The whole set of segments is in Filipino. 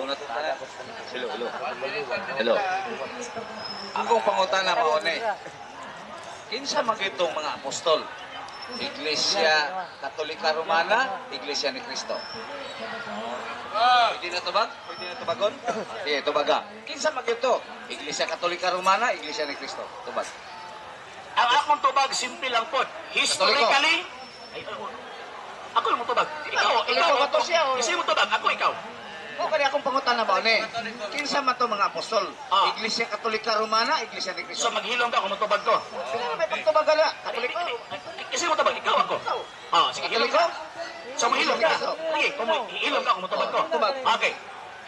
Hello, hello. Hello. Akong pangutana mao ni. Kinsa man itong mga apostol? Iglesia Katolika Romana, Iglesia ni Cristo. Pwede na tubag? Pwede na tubagon? Sige, tubaga. Kinsa man ito? Iglesia Katolika Romana, Iglesia ni Cristo. Tubag. Ang akong tubag, simple lang po. Historically, ako yung tubag. Ikaw ba to siya? Isa yung tubag, ako, ikaw. O kaya akong pangutana ba ni? Kinsa man to mga apostol? Ah. Iglesia Katolika Romana, Iglesia ni Cristo. So maghilom ka kung tubag ko. Sino may pagtubagala? Katoliko. Isa yung tubag, ikaw ako. Sige, hilom ka. So maghilom ka. Sige, kung hilom ka kung tubag ko. Okay.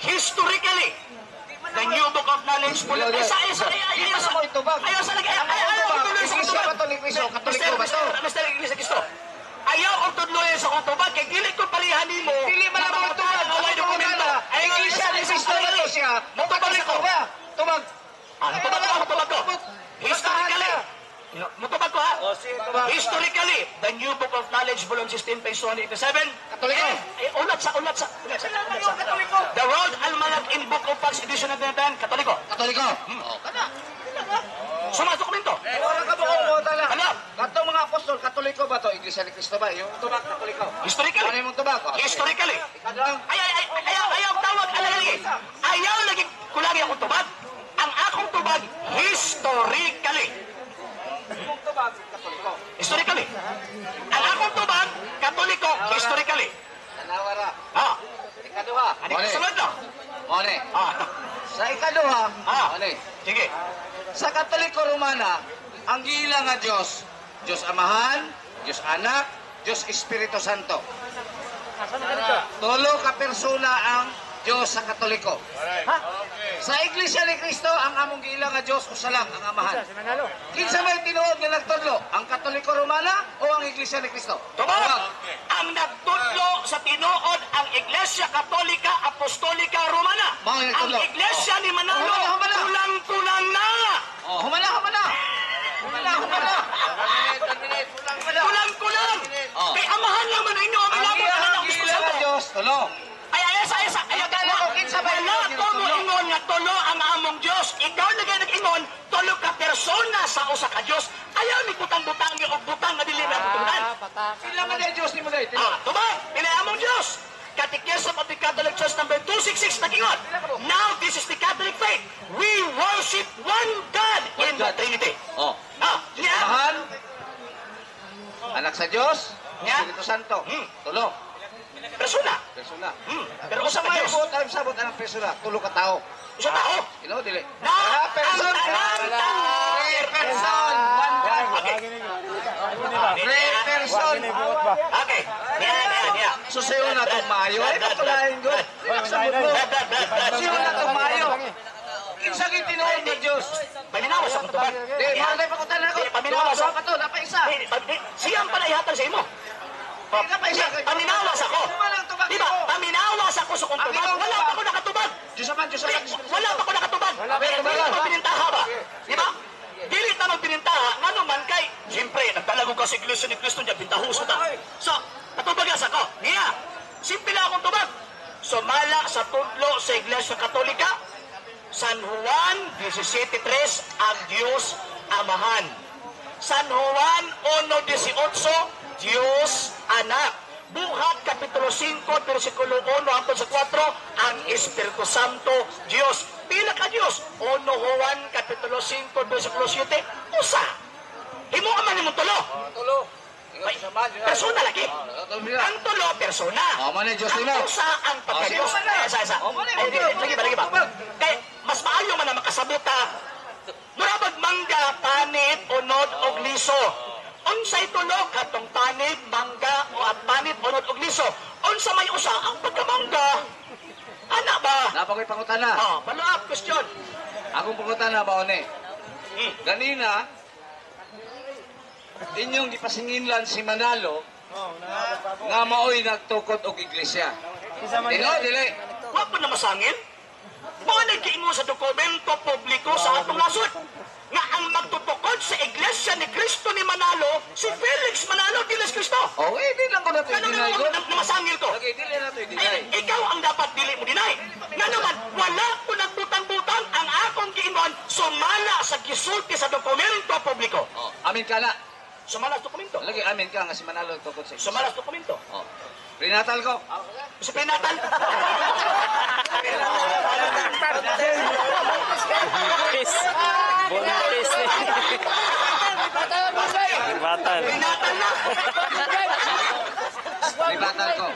Historically, the new book of knowledge po lang. Ayaw sa Iglesia Katoliko ba to? Mr. Iglesia Cristo. Ayaw ang tudloy sa kong tubag. Kaya gilit ko palihanin mo. Dili man ang mga tubag. Away dokumento. Iglesia ni Cristo ba to siya? Katoliko ba? Tubag. Tubag ko. Historically. Mutubag ko ha? Historically, the new book of knowledge, volume 16, page 187. Katoliko. Ulat sa. The World Almanac in Book of Facts, edition of 19, Katoliko. Katoliko. Suma dokumento. Wala ka ba kung buta lang? Ano? Katong mga apostol, Katoliko ba to? Iglesia ni Cristo ba? Yung tubag, Katoliko. Historically. Ano yung tubag? Historically. Kadang. Ayaw tawag lagi. Ayaw lagi kulagi akong tubag. Ang akong tubag, historically. Yung tubag, Katoliko. Historically. Ang akong tubag, Katoliko, historically. Tanawara. Ikaduha. Sunod na. Mone. Sa ikaduha. Mone. Sige. Sa Katoliko Romana, ang gila nga Diyos, Diyos Amahan, Diyos Anak, Diyos Espiritu Santo. Tulo ka persona ang Diyos sa Katoliko. Sa Iglesia ni Cristo, ang among gila nga Diyos, usa lang, ang Amahan. Kinsa may tinuod nga nagtudlo? Ang Katoliko Romana o ang Iglesia ni Cristo? Tubag! Ang nagtudlo sa tinuod ang Iglesia Katolika Apostolika Romana. Ang Iglesia ni Manalo, kulang-kulang na! Humana! Kulang-kulang! Kay Amahan naman ninyo ang ilabot na ng Espiritu Santo. Diyos, tulo. Wala ko mo ingon nga tulo ang among Diyos. Ikaw nag-ingon, tulo ka persona sa usa ka Diyos. Ayaw ni butang-butang o butang nga dili na butunan. Sila man ang Diyos ni mo dahil. Tubag, pinay among Diyos. Catechism of the Catholic Church number 266 nag-ingon. Now this is the Catholic faith. We worship one God in the Trinity. Amahan, Anak sa Diyos, Espiritu Santo. Tulo. Persona. Pero usa ka Diyos. Sabot ang persona, tulo ka tao. Usa tao. Ino dili. Person. Okay. Yeah. Susayo na itong mayo. Ay, patulahin ko. Susayo na itong mayo. Kinsang itinuod ng Diyos. Paminawas ako tubag. Di, malay pakutan ako. Paminawas ako. Pato, napaisa. Siyang pala ihatag sa imo. Paminawas ako. Diba? Paminawas ako sa kong tubag. Wala pa ako nakatubag. Wala pa ako nakatubag. Dili naman pinintaha ba? Diba? Dili naman pinintaha. Ano man kay, siyempre, nagtalago ka sa Iglesia ni Cristo niya, pintahuso ta. So, natubagas ako. Niya, simple lang akong tubag. Sumala sa tudlo sa Iglesia Katolika, San Juan 17:3, ang Diyos Amahan. San Juan 1:18, Diyos Anak. Buhat Kapitulo 5, versikulo 1 hangtod sa 4, ang Espiritu Santo, Diyos. Pila ka Diyos? 1 Juan Kapitulo 5, versikulo 7, usa. Himo man imong tulo. Tulo. Persona lagi. Ang tulo, persona. Ang usa, ang pagka-Diyos. Lagi ba? Kaya, mas maayo man na makasabot ha. Murabag mangga, panit, unod, og liso. Unsay tulo katong panit, mangga, o at panit, unod, og liso. Unsa may usa, ang pagkamangga. Ana ba? Napakoy pangutana. Follow up question. Akong pangutana ba one? Ganina, inyong gipasinginlan si Manalo nga maoy nagtukod og iglesia. Dili. Wa pa na masangin? Mga nagkiingo sa dokumento publiko sa atong nasod nga ang magtutukod sa Iglesia ni Cristo ni Manalo, si Felix Manalo Diles Cristo. Di lang ko na ito Ano i-deny ko. na masangil ko? Dili na ito i-deny. Ikaw ang dapat dili mo deny. Nga naman, wala ko nagbutang-butang ang akong giingon sumala sa gisulti sa dokumento publiko. Oh, amin ka na. Sumala sa dokumento. Lagi amin ka nga si Manalo tukod sa Sumala sa dokumento. Oh. Prenatal ko. Sa prenatal. Buntis. Batan. Prenatal na. Prenatal ko.